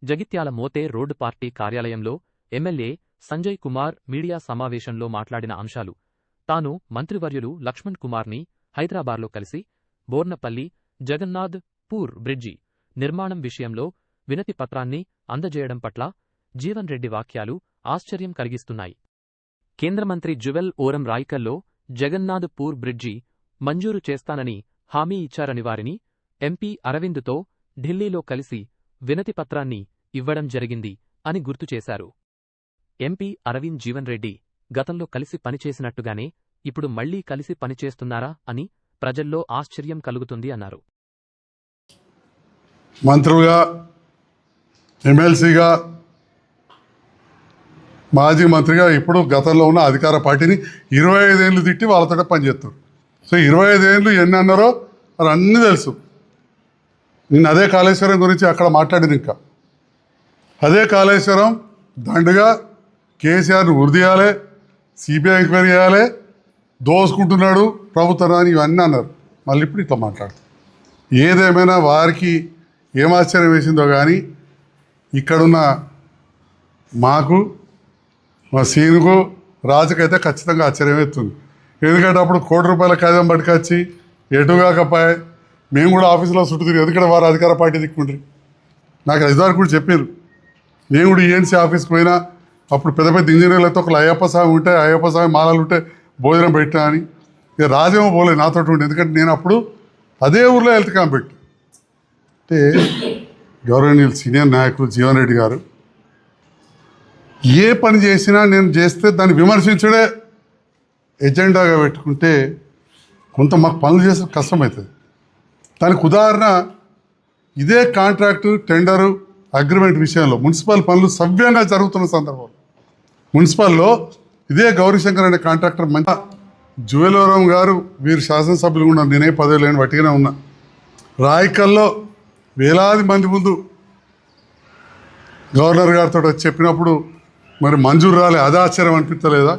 Jagtial Mothe road party కార్యాలయంలో MLA Sanjay Kumar media సమావేశంలో మాట్లాడిన అంశాలు: తాను మంత్రివర్యులు లక్ష్మణ్ కుమార్ని హైదరాబాద్లో కలిసి బోర్నపల్లి జగన్నాథ్ పూర్ బ్రిడ్జి నిర్మాణం విషయంలో వినతి పత్రాన్ని అందజేయడం పట్ల జీవన్ రెడ్డి వాక్యాలు ఆశ్చర్యం కలిగిస్తున్నాయి. కేంద్ర మంత్రి jewel Oram రాయ్కల్లో Jagannadh poor bridge మంజూరు చేస్తానని హామీ ఇచ్చారని వారిని ఎంపీ అరవింద్తో ఢిల్లీలో కలిసి వినతి పత్రాన్ని ఇవ్వడం జరిగింది అని గుర్తు చేశారు. ఎంపీ అరవింద్ జీవన్ రెడ్డి గతంలో కలిసి పనిచేసినట్టుగానే ఇప్పుడు మళ్లీ కలిసి పనిచేస్తున్నారా అని ప్రజల్లో ఆశ్చర్యం కలుగుతుంది అన్నారు. మంత్రులుగా, ఎమ్మెల్సీగా, మాజీ మంత్రిగా ఇప్పుడు గతంలో ఉన్న అధికార పార్టీని 25 ఏళ్ళు తిట్టి వాళ్ళతో పనిచేస్తారు. సో 25 ఏళ్ళు ఎన్ని అన్నారో అది అన్నీ తెలుసు. నేను అదే కాళేశ్వరం గురించి అక్కడ మాట్లాడింది. ఇంకా అదే కాళేశ్వరం దండుగా కేసీఆర్ని ఉరిదీయాలి, సిబిఐ ఎంక్వైరీ చేయాలి, దోసుకుంటున్నాడు ప్రభుత్వం అని ఇవన్నీ అన్నారు. మళ్ళీ ఇప్పుడు ఇట్లా మాట్లాడుతారు. ఏదేమైనా వారికి ఏం ఆశ్చర్యం వేసిందో కానీ ఇక్కడున్న మాకు, మా సీనుకు, రాజుకైతే ఖచ్చితంగా ఆశ్చర్యం వేస్తుంది. ఎందుకంటే అప్పుడు ₹1 కాగితం పట్టుకొచ్చి ఎటుగాకపోయి మేము కూడా ఆఫీసులో చుట్టూ తిరిగి, ఎందుకంటే వారు అధికార పార్టీ దిక్కుండ్రి. నాకు ఇదివరకు కూడా చెప్పారు. నేను కూడా ఈఎన్సీ ఆఫీస్కి పోయినా అప్పుడు పెద్ద పెద్ద ఇంజనీర్లతో ఒక అయ్యప్ప స్వామి ఉంటే, అయ్యప్ప స్వామి మాలలు ఉంటే భోజనం పెట్టినా అని. ఇక రాజేమో పోలేదు నాతో ఉండే, ఎందుకంటే నేను అప్పుడు అదే ఊర్లో హెల్త్ క్యాంప్ పెట్టి. అంటే గౌరవనీయులు సీనియర్ నాయకులు జీవన్ రెడ్డి గారు ఏ పని చేసినా నేను చేస్తే దాన్ని విమర్శించడే ఎజెండాగా పెట్టుకుంటే కొంత మాకు పనులు చేసే కష్టమవుతుంది. దానికి ఉదాహరణ ఇదే కాంట్రాక్టు, టెండరు, అగ్రిమెంట్ విషయంలో మున్సిపల్ పనులు సవ్యంగా జరుగుతున్న సందర్భంలో మున్సిపల్లో ఇదే గౌరీశంకర్ అనే కాంట్రాక్టర్ మంచి జువెలోరం గారు, వీరు శాసనసభ్యులు ఉన్నారు, నేనే పదవి లేని వట్టిగానే ఉన్నా. రాయకల్లో వేలాది మంది ముందు గవర్నర్ గారితో వచ్చి చెప్పినప్పుడు మరి మంజూరు రాలే, అది ఆశ్చర్యం అనిపించలేదా?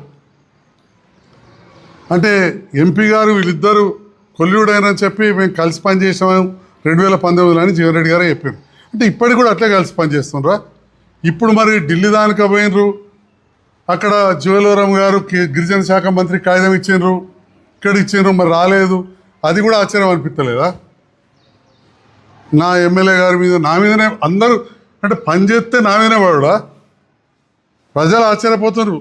అంటే ఎంపీ గారు వీళ్ళిద్దరూ కొల్లుడైనని చెప్పి మేము కలిసి పనిచేసాము 2019 అని జీవన్ రెడ్డి గారే చెప్పారు. అంటే ఇప్పటికి కూడా అట్లే కలిసి పనిచేస్తున్నారా? ఇప్పుడు మరి ఢిల్లీ దానికి పోయినరు, అక్కడ జువెలోరం గారు గిరిజన శాఖ మంత్రి కాగితం ఇచ్చిండ్రు, ఇక్కడ ఇచ్చిండ్రు, మరి రాలేదు, అది కూడా ఆశ్చర్యం అనిపించలేదా? నా ఎమ్మెల్యే గారి మీద, నా మీదనే అందరూ అంటే పని చేస్తే నా మీదనే వాడా? ప్రజలు ఆశ్చర్యపోతున్నారు.